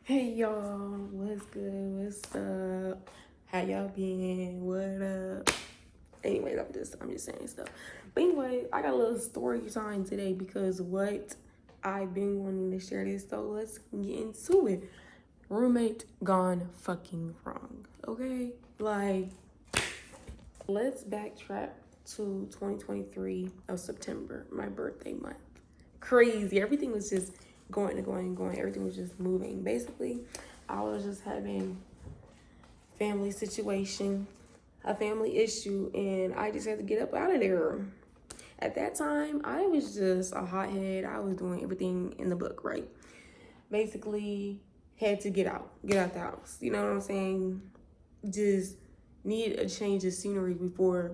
Hey y'all, what's good? What's up? How y'all been? What up? Anyways, I'm just saying stuff. But anyway, I got a little story time today because what I've been wanting to share this. So let's get into it. Roommate gone fucking wrong. Okay, like let's backtrack to 2023 of September, my birthday month. Crazy. Everything was just going and going and going. Everything was just moving. Basically, I was just having family situation, a family issue, and I just had to get up out of there. At that time, I was just a hothead. I was doing everything in the book, right? Basically, had to get out the house. You know what I'm saying? Just needed a change of scenery before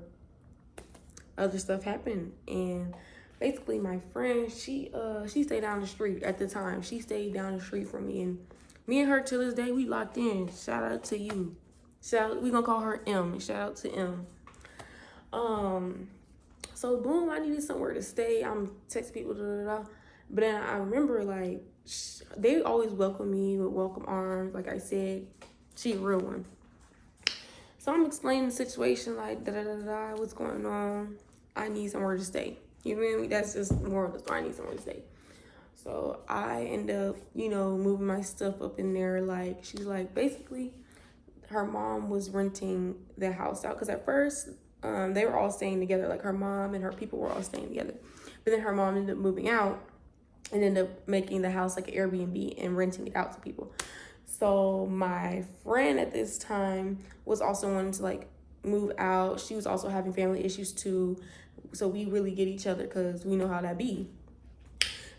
other stuff happened. And basically my friend, she stayed down the street at the time. She stayed down the street from me, and me and her to this day we locked in. Shout out to you. We gonna call her M. Shout out to M. Um so boom, I needed somewhere to stay. I'm texting people, da, da, da. But then I remember like they always welcome me with welcome arms. Like I said, she a real one. So I'm explaining the situation, like da da da da, what's going on. I need somewhere to stay. You feel me? That's just more of the story. I need somewhere to stay. So I end up, moving my stuff up in there. Like she's like, basically, her mom was renting the house out because at first, they were all staying together. Like her mom and her people were all staying together, but then her mom ended up moving out and ended up making the house like an Airbnb and renting it out to people. So my friend at this time was also wanting to like move out. She was also having family issues too. So we really get each other because we know how that be.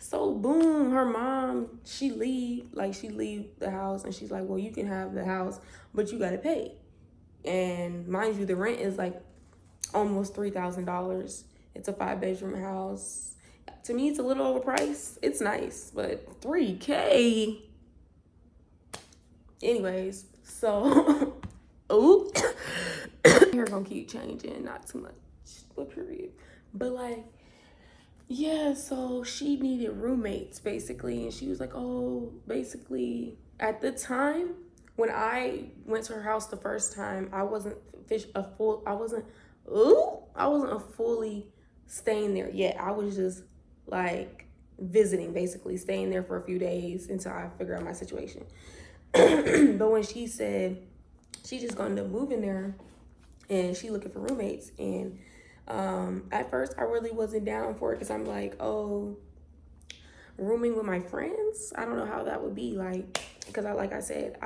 So boom, her mom, she leave the house and she's like, well, you can have the house, but you gotta pay. And mind you, the rent is like almost $3,000. It's a 5-bedroom house. To me, it's a little overpriced. It's nice, but $3K. Anyways, so ooh, hair gonna keep changing, not too much, but period. But like, yeah, so she needed roommates basically, and she was like, oh, basically, at the time when I went to her house the first time, I wasn't I wasn't a fully staying there yet. I was just like visiting, basically, staying there for a few days until I figure out my situation. But when she said she just gonna end up moving there and she looking for roommates, and at first I really wasn't down for it because I'm like, oh, rooming with my friends, I don't know how that would be like, because like I said,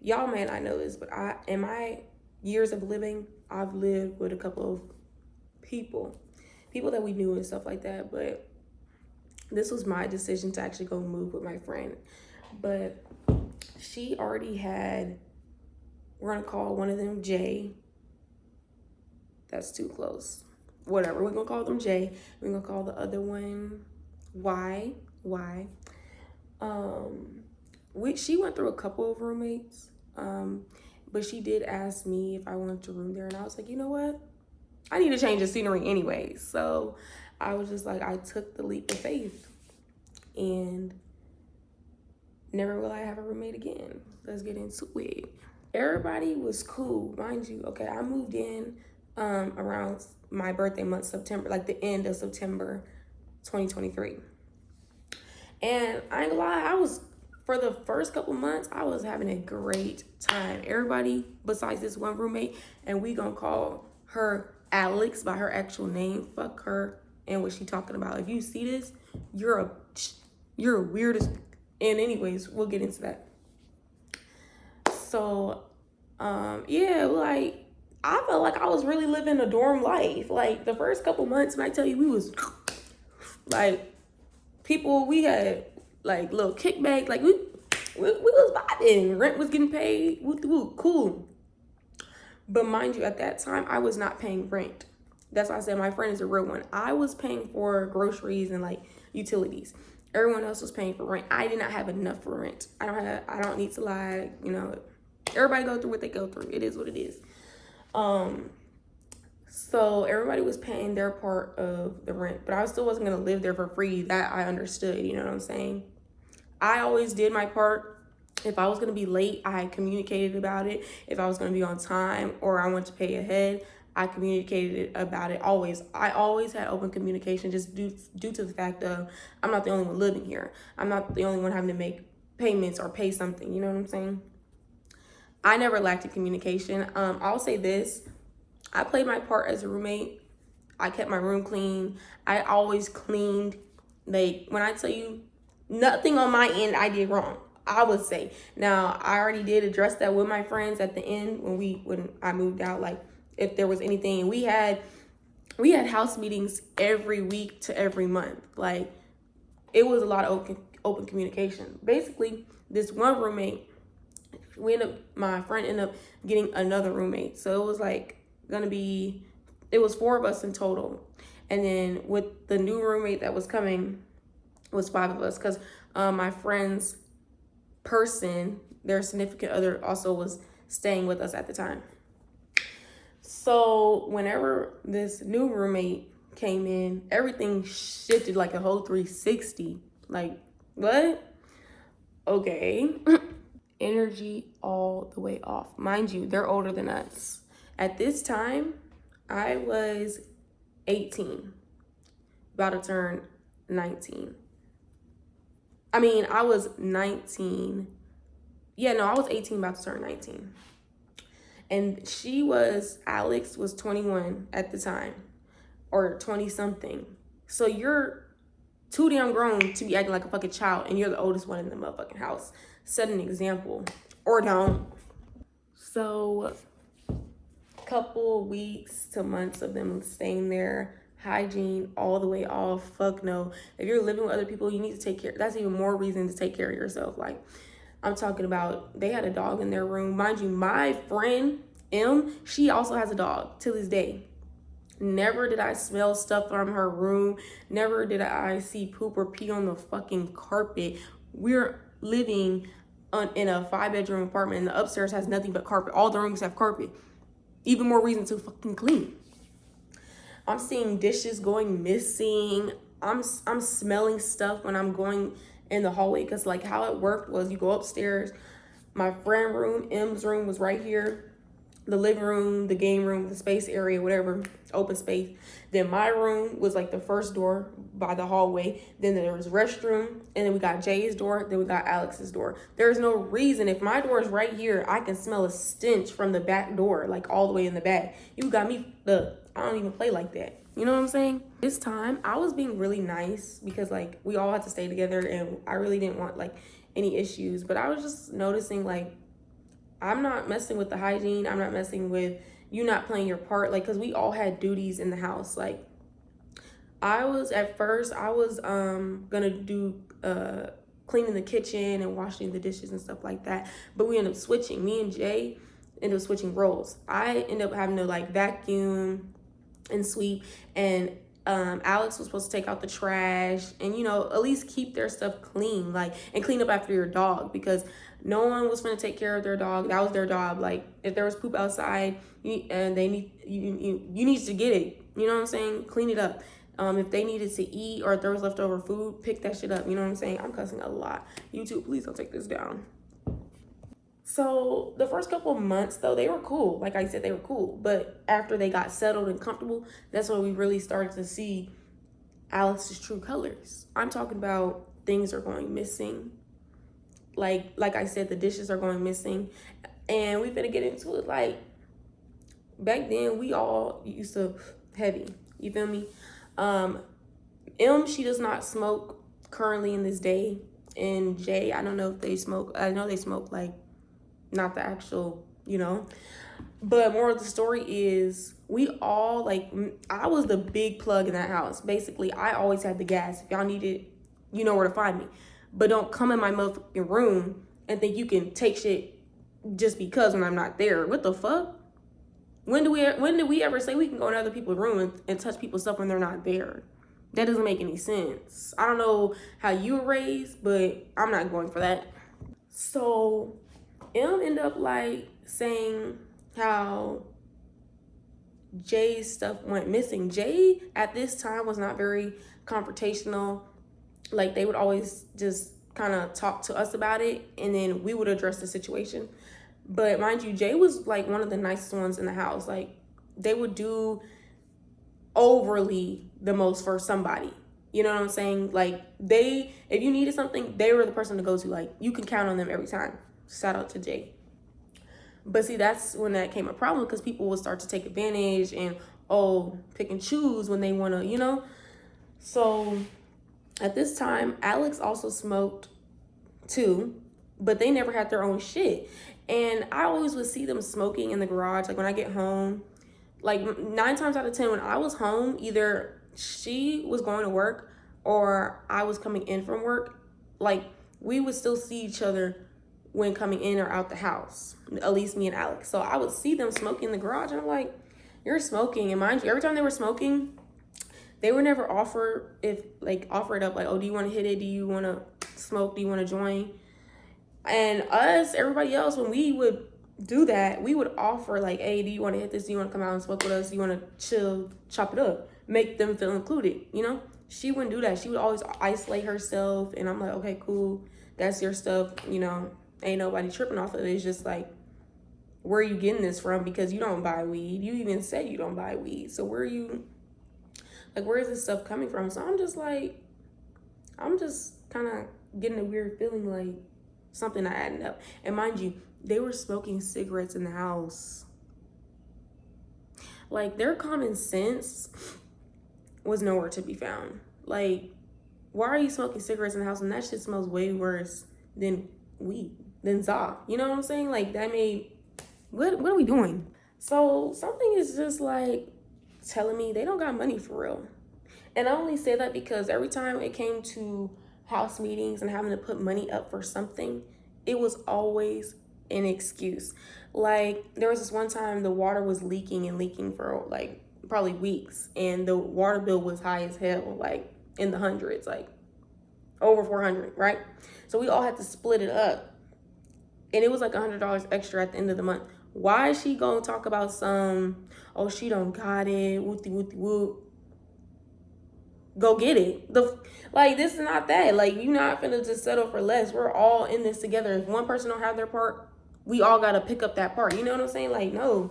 y'all may not know this, but in my years of living, I've lived with a couple of people that we knew and stuff like that, but this was my decision to actually go move with my friend. But she already had, we're gonna call one of them J. That's too close. Whatever, we're gonna call them J. We're gonna call the other one Y. She went through a couple of roommates, but she did ask me if I wanted to room there, and I was like, you know what? I need to change the scenery anyway. So I was just like, I took the leap of faith, and never will I have a roommate again. Let's get into it. Everybody was cool, mind you. Okay, I moved in around my birthday month, September, like the end of September 2023. And I ain't gonna lie, for the first couple months, I was having a great time. Everybody besides this one roommate, and we gonna call her Alex by her actual name. Fuck her and what she talking about. If you see this, you're a weirdest. And anyways, we'll get into that. So, yeah, like I felt like I was really living a dorm life. Like the first couple months, when I tell you, we was like people. We had like little kickback. Like we was vibing. Rent was getting paid. Cool. But mind you, at that time, I was not paying rent. That's why I said my friend is a real one. I was paying for groceries and like utilities. Everyone else was paying for rent. I did not have enough for rent. I don't need to lie. Everybody go through what they go through. It is what it is. So everybody was paying their part of the rent, but I still wasn't gonna live there for free. That I understood. You know what I'm saying? I always did my part. If I was going to be late, I communicated about it. If I was going to be on time or I wanted to pay ahead, I communicated about it always. I always had open communication just due to the fact of I'm not the only one living here. I'm not the only one having to make payments or pay something. You know what I'm saying? I never lacked in communication. I'll say this. I played my part as a roommate. I kept my room clean. I always cleaned. Like, when I tell you, nothing on my end I did wrong, I would say. Now, I already did address that with my friends at the end when I moved out. Like, if there was anything, we had house meetings every week to every month. Like, it was a lot of open communication. Basically, this one roommate, my friend ended up getting another roommate. So it was like it was 4 of us in total. And then with the new roommate that was coming, it was 5 of us, because my friend's person, their significant other, also was staying with us at the time. So whenever this new roommate came in, everything shifted like a whole 360. Like, what? Okay. Energy all the way off. Mind you, they're older than us. At this time, I was 18, about to turn 19. I was 19. Yeah, no, I was 18, about to turn 19. And Alex was 21 at the time, or 20 something. So you're too damn grown to be acting like a fucking child, and you're the oldest one in the motherfucking house. Set an example, or don't. So, couple weeks to months of them staying there, hygiene all the way off. Fuck no. If you're living with other people, you need to take care. That's even more reason to take care of yourself. Like, I'm talking about, they had a dog in their room. Mind you, my friend M, she also has a dog to this day. Never did I smell stuff from her room. Never did I see poop or pee on the fucking carpet. We're living in a 5-bedroom apartment, and the upstairs has nothing but carpet. All the rooms have carpet. Even more reason to fucking clean. I'm seeing dishes going missing. I'm smelling stuff when I'm going in the hallway, because like how it worked was, you go upstairs. My friend room, M's room, was right here. The living room, the game room, the space area, whatever, open space. Then my room was like the first door by the hallway. Then there was restroom, and then we got Jay's door, then we got Alex's door. There's no reason, if my door is right here, I can smell a stench from the back door, like all the way in the back. You got me, I don't even play like that. You know what I'm saying? This time, I was being really nice, because like we all had to stay together, and I really didn't want like any issues. But I was just noticing, like, I'm not messing with the hygiene. I'm not messing with you not playing your part. Like, because we all had duties in the house. Like, at first I was gonna do cleaning the kitchen and washing the dishes and stuff like that. But we ended up switching. Me and Jay ended up switching roles. I ended up having to like vacuum and sweep, and Alex was supposed to take out the trash and, at least keep their stuff clean, like, and clean up after your dog, because no one was going to take care of their dog. That was their job. Like, if there was poop outside and they need, you need to get it. You know what I'm saying? Clean it up. If they needed to eat, or if there was leftover food, pick that shit up. You know what I'm saying? I'm cussing a lot. YouTube, please don't take this down. So the first couple of months, though, they were cool. Like I said, they were cool. But after they got settled and comfortable, that's when we really started to see Alex's true colors. I'm talking about things are going missing. Like I said, the dishes are going missing. And we finna get into it. Like, back then, we all used to heavy. You feel me? She does not smoke currently in this day. And Jay, I don't know if they smoke. I know they smoke, like, not the actual, But more of the story is, we all, like, I was the big plug in that house. Basically, I always had the gas. If y'all need it, you know where to find me. But don't come in my motherfucking room and think you can take shit just because when I'm not there. What the fuck? When did we ever say we can go in other people's room and touch people's stuff when they're not there? That doesn't make any sense. I don't know how you were raised, but I'm not going for that. So ended up like saying how Jay's stuff went missing. Jay at this time was not very confrontational. Like, they would always just kind of talk to us about it, and then we would address the situation. But mind you, Jay was like one of the nicest ones in the house. Like, they would do overly the most for somebody. You know what I'm saying? Like, if you needed something, they were the person to go to. Like, you can count on them every time. Shout out to Jay. But see, that's when that came a problem, because people would start to take advantage and, pick and choose when they want to, So at this time, Alex also smoked too, but they never had their own shit. And I always would see them smoking in the garage. Like, when I get home, like 9 times out of 10, when I was home, either she was going to work or I was coming in from work. Like, we would still see each other when coming in or out the house, at least me and Alex. So I would see them smoking in the garage, and I'm like, you're smoking. And mind you, every time they were smoking, they were never offered up, like, oh, do you want to hit it? Do you want to smoke? Do you want to join? And us, everybody else, when we would do that, we would offer, like, hey, do you want to hit this? Do you want to come out and smoke with us? Do you want to chill, chop it up, make them feel included, She wouldn't do that. She would always isolate herself, and I'm like, okay, cool. That's your stuff, ain't nobody tripping off of it. It's just like, where are you getting this from? Because you don't buy weed. You even said you don't buy weed. So where is this stuff coming from? So I'm just kind of getting a weird feeling, like something not adding up. And mind you, they were smoking cigarettes in the house. Like, their common sense was nowhere to be found. Like, why are you smoking cigarettes in the house? And that shit smells way worse than weed, than za. You know what I'm saying? Like, what are we doing? So something is just like telling me they don't got money for real. And I only say that because every time it came to house meetings and having to put money up for something, it was always an excuse. Like, there was this one time the water was leaking for like probably weeks, and the water bill was high as hell, like in the hundreds, like over 400, right? So we all had to split it up, and it was like $100 extra at the end of the month. Why is she gonna talk about she don't got it, whoopty whoopty whoop? Go get it. This is not that. Like, you not finna just settle for less. We're all in this together. If one person don't have their part, we all gotta pick up that part. You know what I'm saying? Like, no.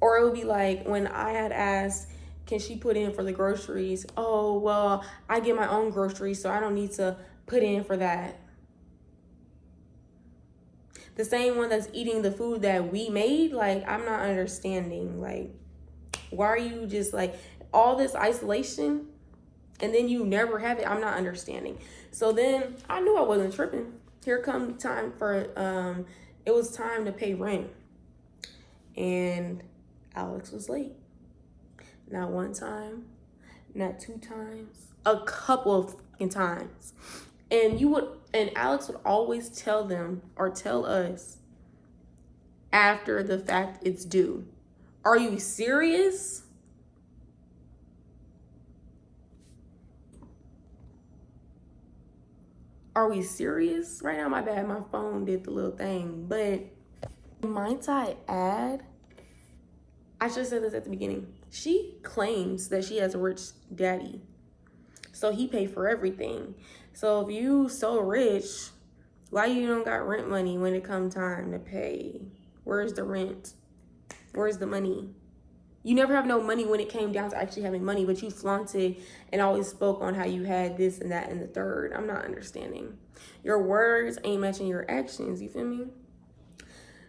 Or it would be like when I had asked, can she put in for the groceries? Oh, well, I get my own groceries, so I don't need to put in for that. The same one that's eating the food that we made, like, I'm not understanding. Like, why are you just like all this isolation and then you never have it? I'm not understanding. So then I knew I wasn't tripping. Here come time for it was time to pay rent, and Alex was late. Not one time, not 2 times, a couple of fucking times. And Alex would always tell them or tell us after the fact it's due. Are you serious? Are we serious? Right now, my bad, my phone did the little thing. But might I add, I should have said this at the beginning. She claims that she has a rich daddy, so he paid for everything. So if you so rich, why you don't got rent money when it come time to pay? Where's the rent? Where's the money? You never have no money when it came down to actually having money, but you flaunted and always spoke on how you had this and that and the third. I'm not understanding. Your words ain't matching your actions, you feel me?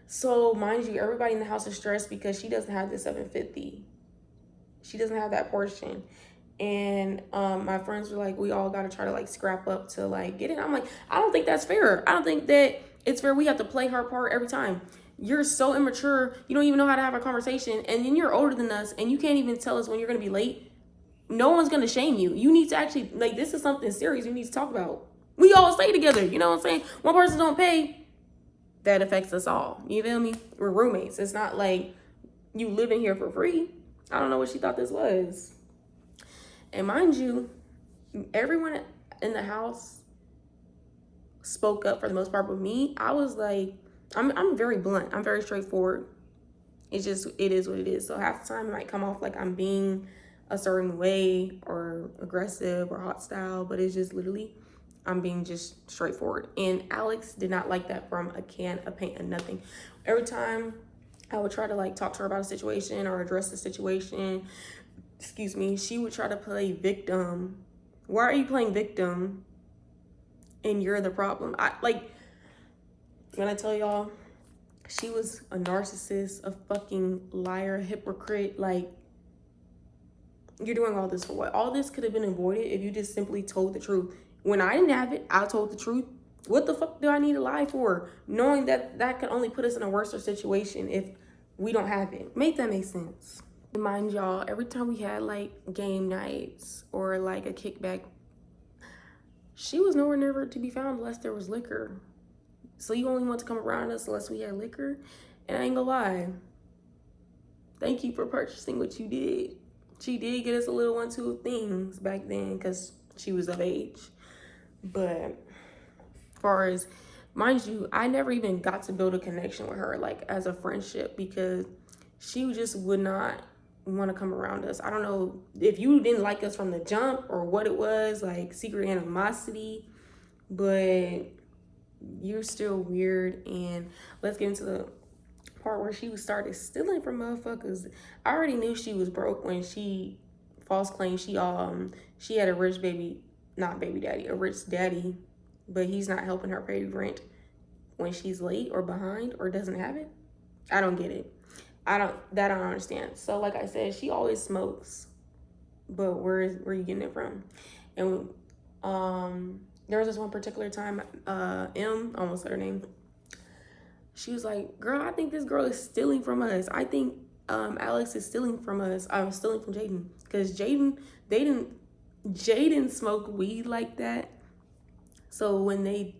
So mind you, everybody in the house is stressed because she doesn't have the 750. She doesn't have that portion. And my friends were like, we all got to try to like scrap up to like get it. I'm like, I don't think that's fair. I don't think that it's fair. We have to play her part every time. You're so immature. You don't even know how to have a conversation. And then you're older than us and you can't even tell us when you're going to be late. No one's going to shame you. You need to actually, like, this is something serious you need to talk about. We all stay together. You know what I'm saying? One person don't pay, that affects us all. You feel me? We're roommates. It's not like you living here for free. I don't know what she thought this was. And mind you, everyone in the house spoke up for the most part. But me, I was like, I'm very blunt. I'm very straightforward. It is what it is. So half the time it might come off like I'm being a certain way or aggressive or hostile, but it's just literally I'm being just straightforward. And Alex did not like that from a can of paint and nothing. Every time I would try to like talk to her about a situation or address the situation, excuse me, she would try to play victim. Why are you playing victim and you're the problem? When I tell y'all, she was a narcissist, a fucking liar, hypocrite. Like, you're doing all this for what? All this could have been avoided if you just simply told the truth. When I didn't have it, I told the truth. What the fuck do I need to lie for? Knowing that that could only put us in a worse situation if we don't have it. Make that make sense. Mind y'all, every time we had like game nights or like a kickback, she was nowhere never to be found unless there was liquor. So you only want to come around us unless we had liquor? And I ain't gonna lie, thank you for purchasing what you did. She did get us a little 1-2 things back then because she was of age. But as far as, mind you, I never even got to build a connection with her, like as a friendship, because she just would not want to come around us. I don't know if you didn't like us from the jump or what it was, like secret animosity, but you're still weird. And let's get into the part where she started stealing from motherfuckers. I already knew she was broke when she false claimed she had a rich baby, not baby daddy, a rich daddy, but he's not helping her pay rent when she's late or behind or doesn't have it. I don't get it. I don't understand. So like I said, she always smokes, but where you getting it from? And there was this one particular time, M, I almost said her name. She was like, girl, I think this girl is stealing from us. I think Alex is stealing from us. I was stealing from Jaden. Because Jaden smoke weed like that. So when they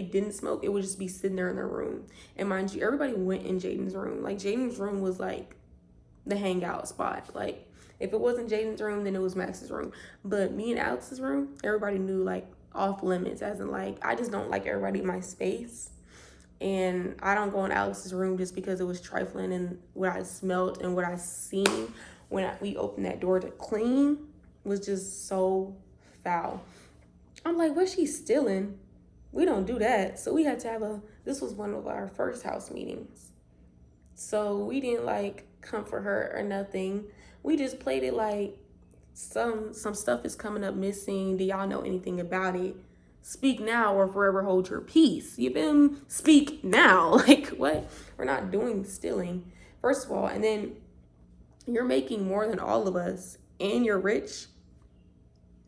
didn't smoke, it would just be sitting there in their room. And mind you, everybody went in Jaden's room. Like, Jaden's room was like the hangout spot. Like, if it wasn't Jaden's room, then it was Max's room. But me and Alex's room, everybody knew, like, off limits. As in, like, I just don't like everybody in my space. And I don't go in Alex's room just because it was trifling and what I smelled and what I seen when we opened that door to clean was just so foul. I'm like, what's she stealing? We don't do that. So we had to this was one of our first house meetings. So we didn't like comfort her or nothing. We just played it like some stuff is coming up missing. Do y'all know anything about it? Speak now or forever hold your peace. You feel me? Speak now. Like, what? We're not doing stealing, first of all. And then you're making more than all of us and you're rich.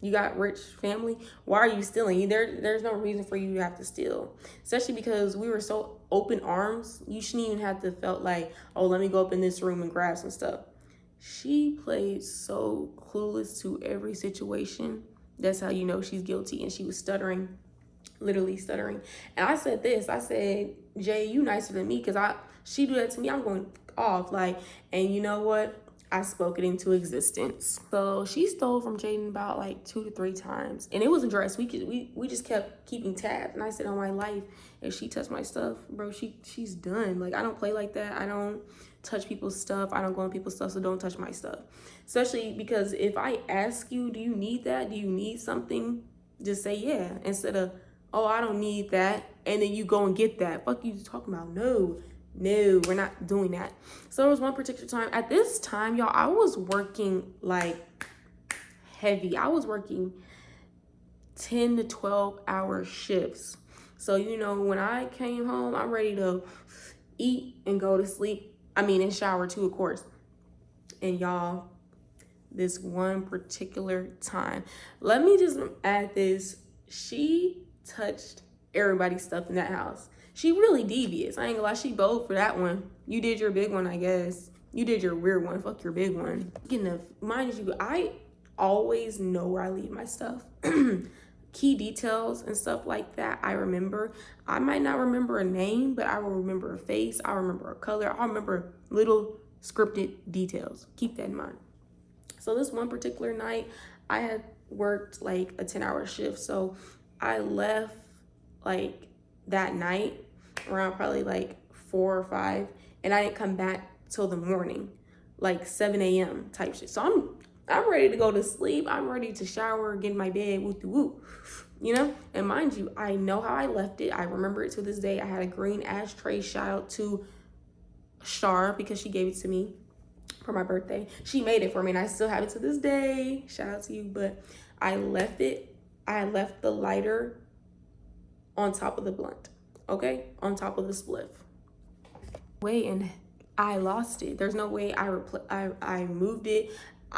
You got rich family. Why are you stealing? There's no reason for you to have to steal. Especially because we were so open arms. You shouldn't even have to felt like, oh, let me go up in this room and grab some stuff. She played so clueless to every situation. That's how you know she's guilty. And she was stuttering, literally stuttering. And I said this, I said, Jay, you nicer than me because she do that to me, I'm going off. Like, and you know what? I spoke it into existence. So she stole from Jaden about like 2 to 3 times. And it was addressed. We just kept keeping tabs. And I said, on my life, if she touched my stuff, bro, she's done. Like, I don't play like that. I don't touch people's stuff. I don't go on people's stuff, so don't touch my stuff. Especially because if I ask you, do you need that? Do you need something? Just say yeah. Instead of, oh, I don't need that. And then you go and get that. Fuck you talking about? No, we're not doing that. So there was one particular time. At this time, y'all, I was working like heavy. I was working 10 to 12 hour shifts. So, you know, when I came home, I'm ready to eat and go to sleep. I mean, and shower too, of course. And y'all, this one particular time, let me just add this. She touched everybody's stuff in that house. She really devious. I ain't gonna lie, she bold for that one. You did your big one, I guess. You did your weird one. Fuck your big one. Mind you, I always know where I leave my stuff. Key details and stuff like that, I remember. I might not remember a name, but I will remember a face. I'll remember a color. I'll remember little scripted details. Keep that in mind. So this one particular night, I had worked like a 10-hour shift. So I left like that night around probably like 4 or 5. And I didn't come back till the morning, like 7 a.m. type shit. So I'm ready to go to sleep. I'm ready to shower, get in my bed, whoop de whoop. you know? And mind you, I know how I left it. I remember it to this day. I had a green ashtray. Shout out to Shar because she gave it to me for my birthday. She made it for me and I still have it to this day. Shout out to you. But I left the lighter on top of the blunt, okay? On top of the spliff. Way and I lost it. There's no way I moved it.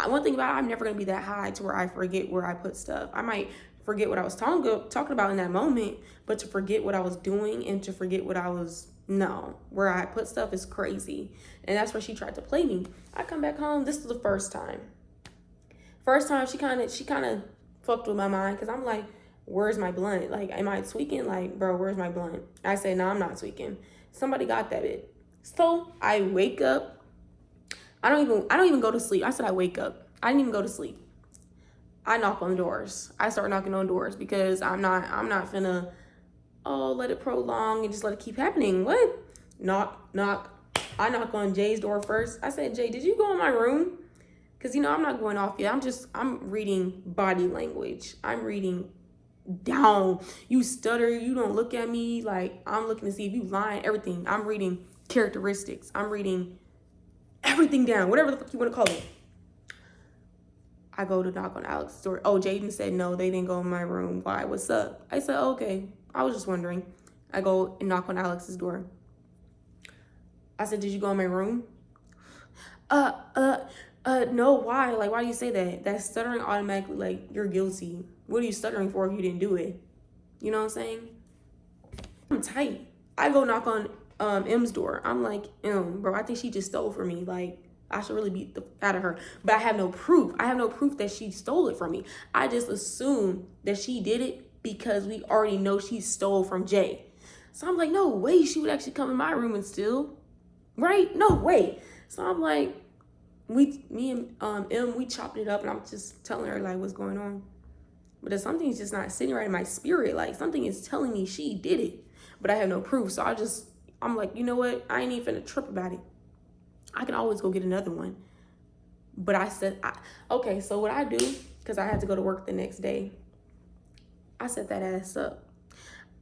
One thing about it, I'm never gonna be that high to where I forget where I put stuff. I might forget what I was talking about in that moment, but to forget what I was doing and to forget what I was where I put stuff is crazy. And that's where she tried to play me. I come back home. This is the first time. First time she kind of fucked with my mind because I'm like, where's my blunt? Like, am I tweaking? Like, bro, where's my blunt? I say, no, I'm not tweaking. Somebody got that bit. So I wake up. I don't even go to sleep. I said I wake up. I didn't even go to sleep. I knock on doors. I start knocking on doors because I'm not finna, let it prolong and just let it keep happening. What? Knock, knock. I knock on Jay's door first. I said, Jay, did you go in my room? Because, I'm not going off yet. I'm reading body language. I'm reading down. You stutter. You don't look at me. Like, I'm looking to see if you lying, everything. I'm reading characteristics. I'm reading everything down, whatever the fuck you want to call it. I go to knock on Alex's door. Oh, Jaden said no, they didn't go in my room. Why? What's up? I said, okay. I was just wondering. I go and knock on Alex's door. I said, did you go in my room? No, why? Like, why do you say that? That's stuttering automatically, like, you're guilty. What are you stuttering for if you didn't do it? You know what I'm saying? I'm tight. I go knock on M's door. I'm like, bro, I think she just stole from me. Like, I should really beat the out of her. But I have no proof. I have no proof that she stole it from me. I just assume that she did it because we already know she stole from Jay. So I'm like, no way she would actually come in my room and steal. Right? No way. So I'm like, me and M, we chopped it up and I'm just telling her like what's going on. But if something's just not sitting right in my spirit, like something is telling me she did it, but I have no proof. So I'm like, you know what? I ain't even finna trip about it. I can always go get another one. But I said, okay, so what I do, because I had to go to work the next day, I set that ass up.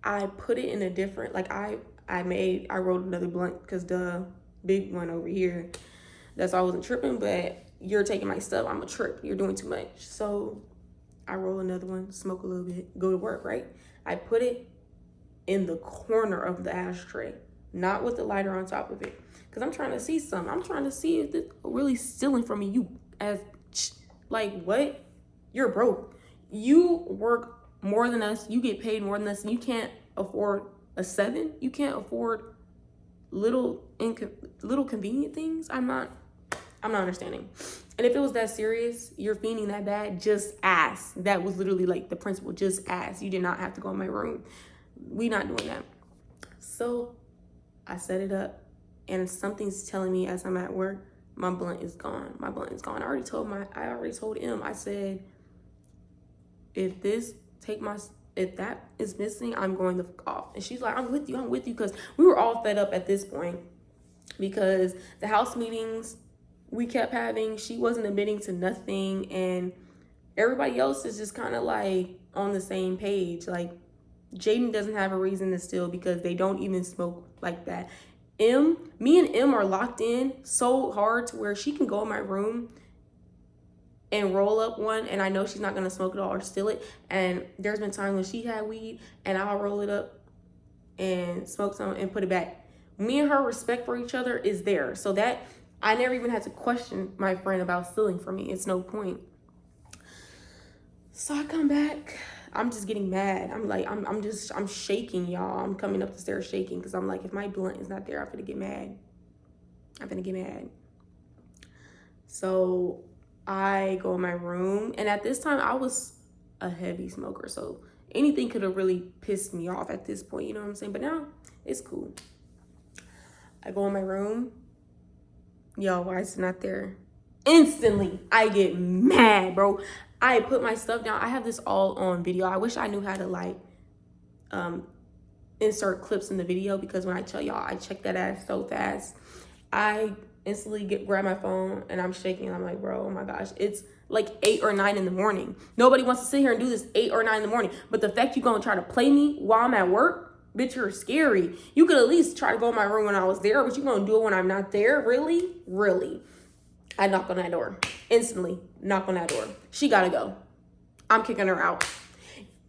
I put it in a different, like I wrote another blunt because the big one over here, that's why I wasn't tripping, but you're taking my stuff. I'm a trip. You're doing too much. So I roll another one, smoke a little bit, go to work, right? I put it in the corner of the ashtray, not with the lighter on top of it. Because I'm trying to see something. I'm trying to see if it's really stealing from me. You like, what? You're broke. You work more than us. You get paid more than us. You can't afford a 7. You can't afford little convenient things. I'm not understanding. And if it was that serious, you're fiending that bad, just ask. That was literally like the principle. Just ask. You did not have to go in my room. We not doing that. So I set it up. And something's telling me as I'm at work, my blunt is gone. My blunt is gone. I already told him. I said, if that is missing, I'm going the fuck off. And she's like, I'm with you. Because we were all fed up at this point because the house meetings we kept having, she wasn't admitting to nothing. And everybody else is just kind of like on the same page. Like Jaden doesn't have a reason to steal because they don't even smoke like that. Me and M are locked in so hard to where she can go in my room and roll up one and I know she's not gonna smoke it all or steal it. And there's been times when she had weed and I'll roll it up and smoke some and put it back. Me and her respect for each other is there. So that I never even had to question my friend about stealing from me. It's no point. So I come back. I'm just getting mad. I'm like, I'm shaking, y'all. I'm coming up the stairs shaking because I'm like, if my blunt is not there, I'm gonna get mad. So I go in my room, and at this time, I was a heavy smoker, so anything could have really pissed me off at this point, you know what I'm saying? But now, it's cool. I go in my room. Yo, why is it not there? Instantly, I get mad, bro. I put my stuff down. I have this all on video. I wish I knew how to like insert clips in the video because when I tell y'all, I check that ass so fast. I instantly grab my phone and I'm shaking. And I'm like, bro, oh my gosh, it's like 8 or 9 in the morning. Nobody wants to sit here and do this 8 or 9 in the morning. But the fact you gonna try to play me while I'm at work, bitch, you're scary. You could at least try to go in my room when I was there, but you gonna do it when I'm not there? Really? Really? I knock on that door. Instantly knock on that door. She gotta go. I'm kicking her out.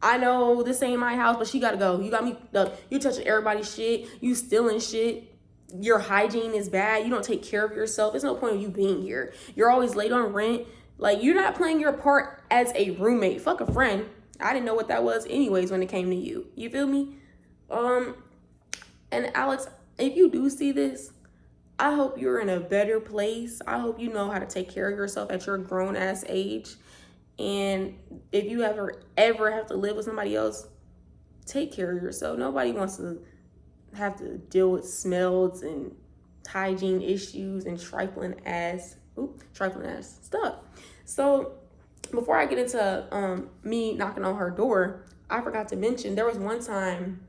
I know this ain't my house, but she gotta go. You got me, you touching everybody's shit. You stealing shit. Your hygiene is bad. You don't take care of yourself. There's no point of you being here. You're always late on rent. Like, you're not playing your part as a roommate. Fuck a friend. I didn't know what that was anyways when it came to you. You feel me? And Alex, if you do see this, I hope you're in a better place. I hope you know how to take care of yourself at your grown ass age. And if you ever have to live with somebody else, take care of yourself. Nobody wants to have to deal with smells and hygiene issues and trifling ass stuff. So before I get into me knocking on her door, I forgot to mention there was one time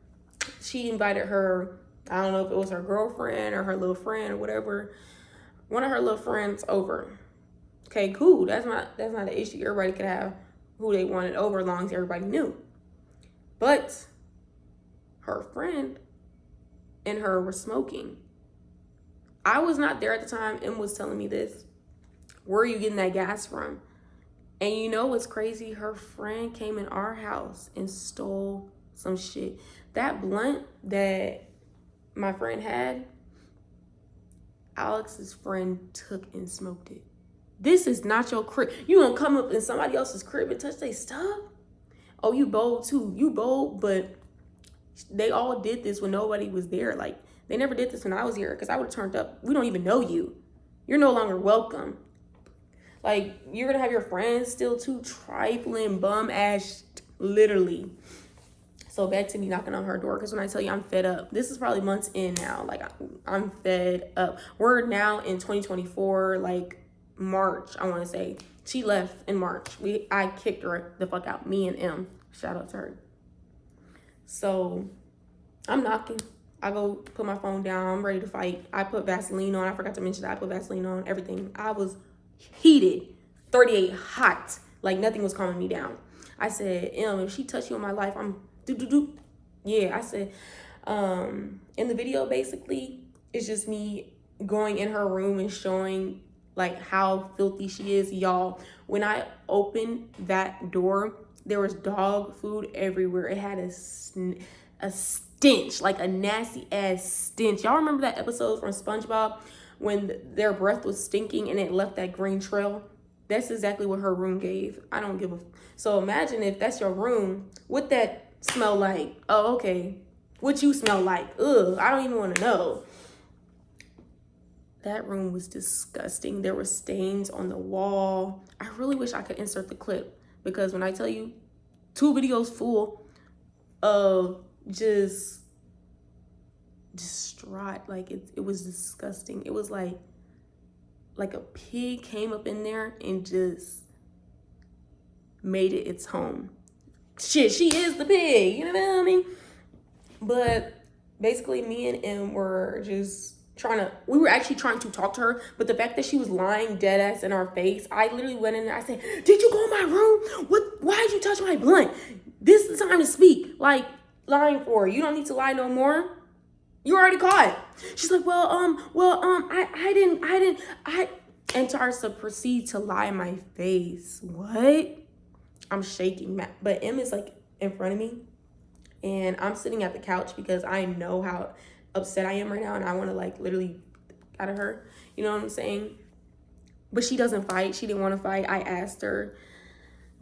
she invited her, I don't know if it was her girlfriend or her little friend or whatever, one of her little friends over. Okay, cool. That's not an issue. Everybody could have who they wanted over as long as everybody knew. But her friend and her were smoking. I was not there at the time. Em was telling me this. Where are you getting that gas from? And you know what's crazy? Her friend came in our house and stole some shit. That blunt that my friend had, Alex's friend took and smoked it. This is not your crib. You gonna come up in somebody else's crib and touch their stuff? Oh, you bold too. You bold, but they all did this when nobody was there. Like, they never did this when I was here because I would have turned up. We don't even know you. You're no longer welcome. Like, you're gonna have your friends still too trifling, bum ass, literally. So back to me knocking on her door, because when I tell you I'm fed up, this is probably months in now. Like, I'm fed up. We're now in 2024, like March, I want to say. She left in March. I kicked her the fuck out. Me and M. Shout out to her. So I'm knocking. I go put my phone down. I'm ready to fight. I put Vaseline on. I forgot to mention that. I put Vaseline on, everything. I was heated, 38 hot. Like, nothing was calming me down. I said, if she touch you in my life, I'm do. Yeah, I said, in the video, basically, it's just me going in her room and showing like how filthy she is. Y'all, when I opened that door, there was dog food everywhere. It had a stench, like a nasty ass stench. Y'all remember that episode from SpongeBob when their breath was stinking and it left that green trail? That's exactly what her room gave. I don't give a... So imagine if that's your room, what that smell like? Oh, okay. What you smell like? Ugh, I don't even want to know. That room was disgusting. There were stains on the wall. I really wish I could insert the clip, because when I tell you, 2 videos full of just distraught, like it was disgusting. It was like a pig came up in there and just made it its home. Shit, she is the pig, you know what I mean? But basically me and M were just we were actually trying to talk to her, but the fact that she was lying dead ass in our face, I literally went in there. I said, did you go in my room? Why did you touch my blunt? This is the time to speak. Like, lying for her. You don't need to lie no more. You already caught. She's like, I didn't, and starts to proceed to lie in my face. What? I'm shaking, but M is like in front of me, and I'm sitting at the couch because I know how upset I am right now, and I want to like literally out of her, you know what I'm saying? But she doesn't fight. She didn't want to fight. I asked her,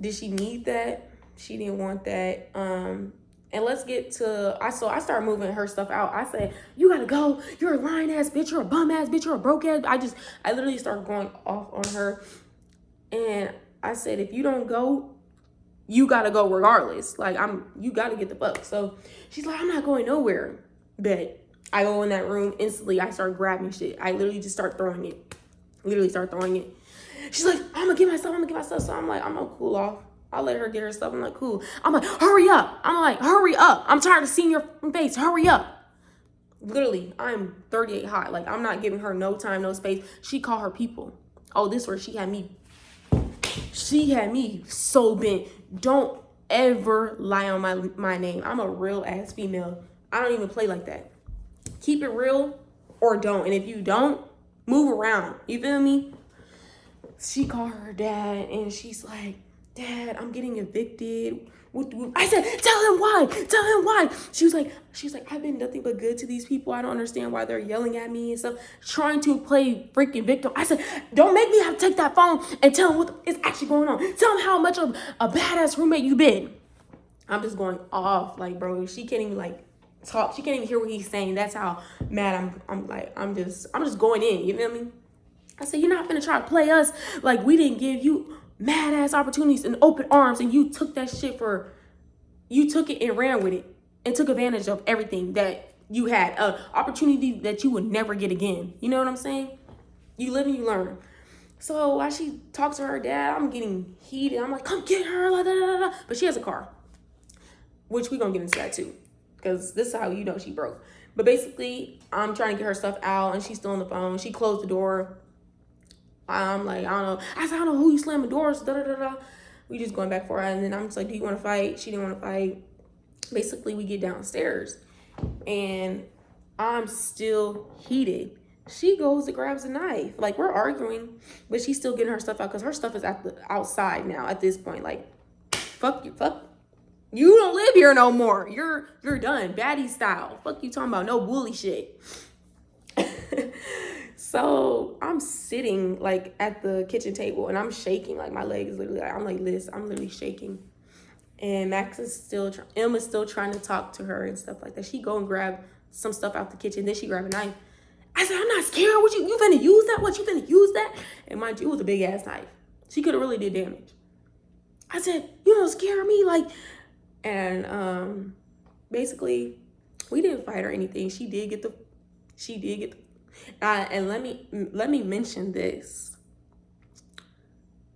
did she need that? She didn't want that. And let's get to, I started moving her stuff out. I said, you gotta go. You're a lying ass bitch. You're a bum ass bitch. You're a broke ass. I literally started going off on her. And I said, if you don't go, you gotta go regardless. Like, you gotta get the fuck. So she's like, I'm not going nowhere. Bet. I go in that room, instantly I start grabbing shit. I literally just start throwing it. She's like, I'm gonna get my stuff. So I'm like, I'm gonna cool off. I'll let her get her stuff. I'm like, cool. I'm like, hurry up. I'm tired of seeing your face. Hurry up. Literally, I'm 38 hot. Like, I'm not giving her no time, no space. She called her people. Oh, this where she had me She had me so bent. Don't ever lie on my name. I'm a real ass female. I don't even play like that. Keep it real or don't. And if you don't, move around. You feel me? She called her dad and she's like, Dad, I'm getting evicted. I said, tell him why. Tell him why. She was like, I've been nothing but good to these people. I don't understand why they're yelling at me and stuff, trying to play freaking victim. I said, don't make me have to take that phone and tell him what is actually going on. Tell him how much of a badass roommate you've been. I'm just going off, like, bro. She can't even like talk. She can't even hear what he's saying. That's how mad I'm just going in. You feel me? I said, you're not gonna try to play us like we didn't give you mad ass opportunities and open arms, and you took that shit you took it and ran with it and took advantage of everything that you had, opportunity that you would never get again. You know what I'm saying? You live and you learn. So while she talks to her dad, I'm getting heated. I'm like, come get her, la, da, da, da. But she has a car, which we're gonna get into that too, because this is how you know she broke. But basically, I'm trying to get her stuff out, and she's still on the phone. She closed the door. I'm like, I don't know. I said, I don't know who you slammed the doors, da da da da. We just going back for her, and then I'm just like, do you want to fight? She didn't want to fight. Basically, we get downstairs, and I'm still heated. She goes and grabs a knife. Like, we're arguing, but she's still getting her stuff out because her stuff is at the outside now at this point. Like, fuck you, fuck. You don't live here no more. You're done, baddie style. Fuck you talking about, no bully shit. So I'm sitting like at the kitchen table and I'm shaking. Like my leg is literally, I'm like this. I'm literally shaking. And Emma's still trying to talk to her and stuff like that. She go and grab some stuff out the kitchen. Then she grab a knife. I said, I'm not scared. What you finna use that? What you finna use that? And mind you, it was a big ass knife. She could have really did damage. I said, you don't scare me, like. And basically, we didn't fight or anything. She did get the. And let me mention this.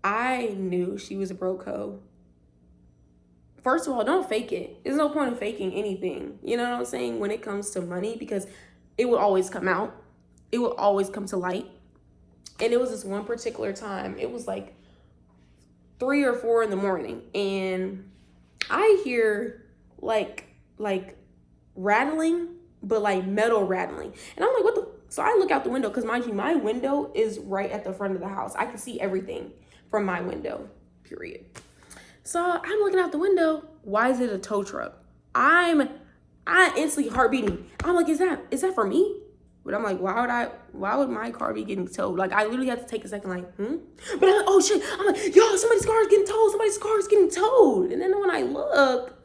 I knew she was a broke hoe. First of all, don't fake it. There's no point in faking anything. You know what I'm saying? When it comes to money, because it will always come out. It will always come to light. And it was this one particular time. It was like 3 or 4 in the morning. And I hear like rattling, but like metal rattling. And I'm like, what the? So I look out the window because mind you, my window is right at the front of the house. I can see everything from my window, period. So I'm looking out the window. Why is it a tow truck? I instantly heart beating. I'm like, is that for me? But I'm like, why would my car be getting towed? Like, I literally had to take a second, like, But I'm like, oh shit. I'm like, yo, somebody's car is getting towed. Somebody's car is getting towed. And then when I look,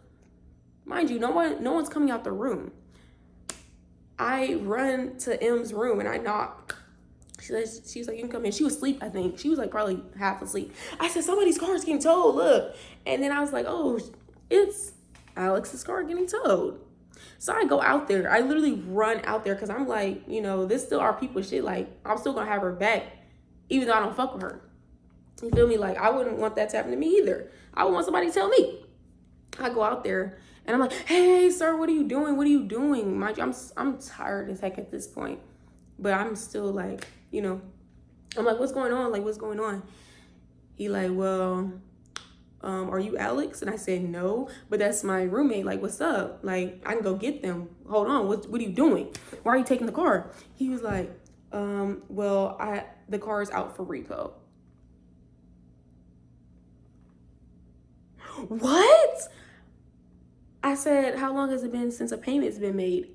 mind you, no one's coming out the room. I run to M's room and I knock. She's like, you can come in. She was asleep, I think. She was like probably half asleep. I said, somebody's car is getting towed, look. And then I was like, oh, it's Alex's car getting towed. So I go out there. I literally run out there because I'm like, this still our people shit. Like, I'm still going to have her back, even though I don't fuck with her. You feel me? Like, I wouldn't want that to happen to me either. I would want somebody to tell me. I go out there and I'm like, hey, sir, what are you doing? What are you doing? Mind you, I'm tired as heck at this point. But I'm still like, I'm like, what's going on? Like, what's going on? He like, well, are you Alex? And I said, no, but that's my roommate. Like, what's up? Like, I can go get them. Hold on. What are you doing? Why are you taking the car? He was like, well, the car is out for repo. What? I said, how long has it been since a payment's been made?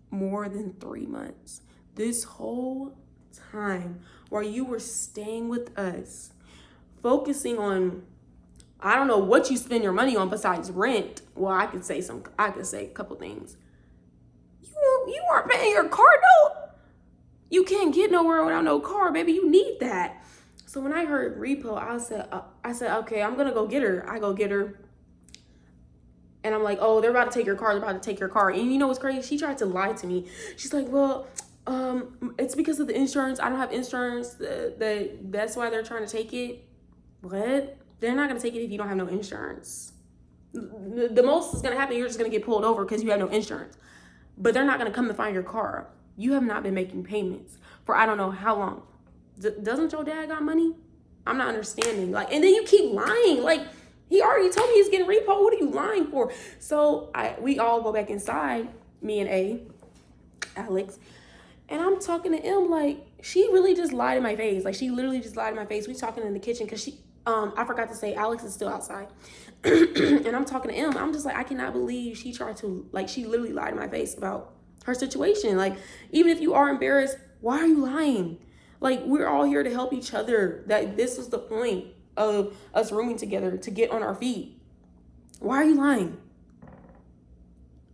More than 3 months. This whole time while you were staying with us, focusing on, I don't know what you spend your money on besides rent. Well, I could say a couple things. You weren't paying your car note. You can't get nowhere without no car, baby. You need that. So when I heard repo, I said, okay, I'm gonna go get her. I go get her. And I'm like, oh, they're about to take your car. They're about to take your car. And you know what's crazy? She tried to lie to me. She's like, well, it's because of the insurance. I don't have insurance. That's why they're trying to take it. What? They're not going to take it if you don't have no insurance. The most is going to happen, you're just going to get pulled over because you have no insurance. But they're not going to come to find your car. You have not been making payments for I don't know how long. Doesn't your dad got money? I'm not understanding. Like, and then you keep lying. Like, he already told me he's getting repo. What are you lying for? So we all go back inside, me and Alex, and I'm talking to M like, she really just lied in my face. Like, she literally just lied in my face. We talking in the kitchen because I forgot to say Alex is still outside. And I'm talking to M. I'm just like, I cannot believe she tried to, like, she literally lied in my face about her situation. Like, even if you are embarrassed, why are you lying? Like, we're all here to help each other. That this was the point of us rooming together, to get on our feet. Why are you lying?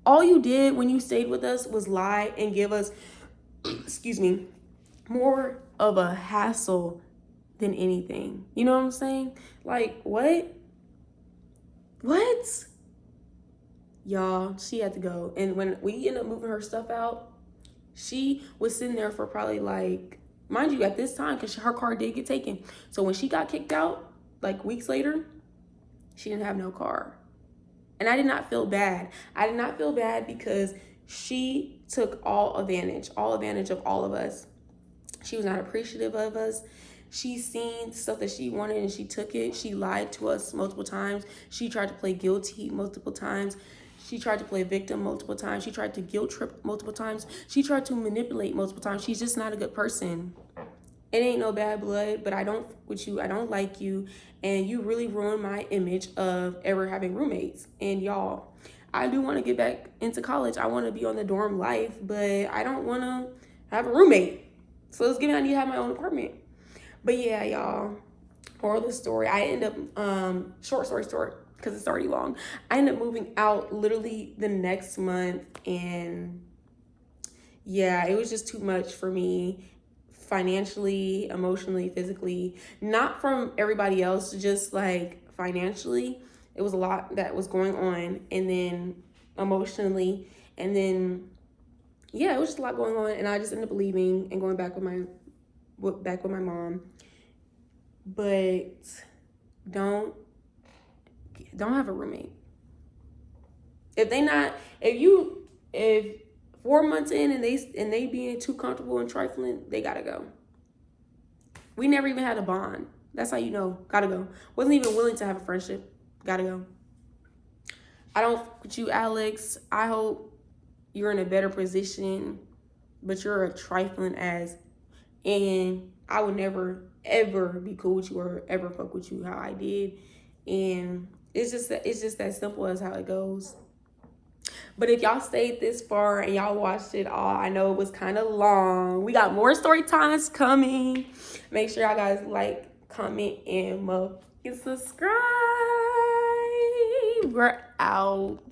All you did when you stayed with us was lie and give us, excuse me, more of a hassle than anything. You know what I'm saying? Like, what? What? Y'all, she had to go. And when we ended up moving her stuff out, she was sitting there for probably, like, mind you, at this time, because her car did get taken. So when she got kicked out, like weeks later, she didn't have no car. And I did not feel bad. I did not feel bad because she took all advantage of all of us. She was not appreciative of us. She seen stuff that she wanted and she took it. She lied to us multiple times. She tried to play guilty multiple times. She tried to play victim multiple times. She tried to guilt trip multiple times. She tried to manipulate multiple times. She's just not a good person. It ain't no bad blood, but I don't fuck with you. I don't like you. And you really ruined my image of ever having roommates. And y'all, I do want to get back into college. I want to be on the dorm life, but I don't want to have a roommate. So let's give me, I need to have my own apartment. But yeah, y'all, moral of the story, I end up, short story, because it's already long. I ended up moving out literally the next month. And yeah, it was just too much for me. Financially, emotionally, physically, not from everybody else, just like financially. It was a lot that was going on, and then emotionally, and then yeah, it was just a lot going on, and I just ended up leaving and going back with my mom. But don't have a roommate. If 4 months in and they being too comfortable and trifling, they gotta go. We never even had a bond. That's how you know, gotta go. Wasn't even willing to have a friendship. Gotta go. I don't fuck with you, Alex. I hope you're in a better position, but you're a trifling ass. And I would never, ever be cool with you or ever fuck with you how I did. And it's just that simple as how it goes. But if y'all stayed this far and y'all watched it all, I know it was kind of long. We got more story times coming. Make sure y'all guys like, comment, and subscribe. We're out.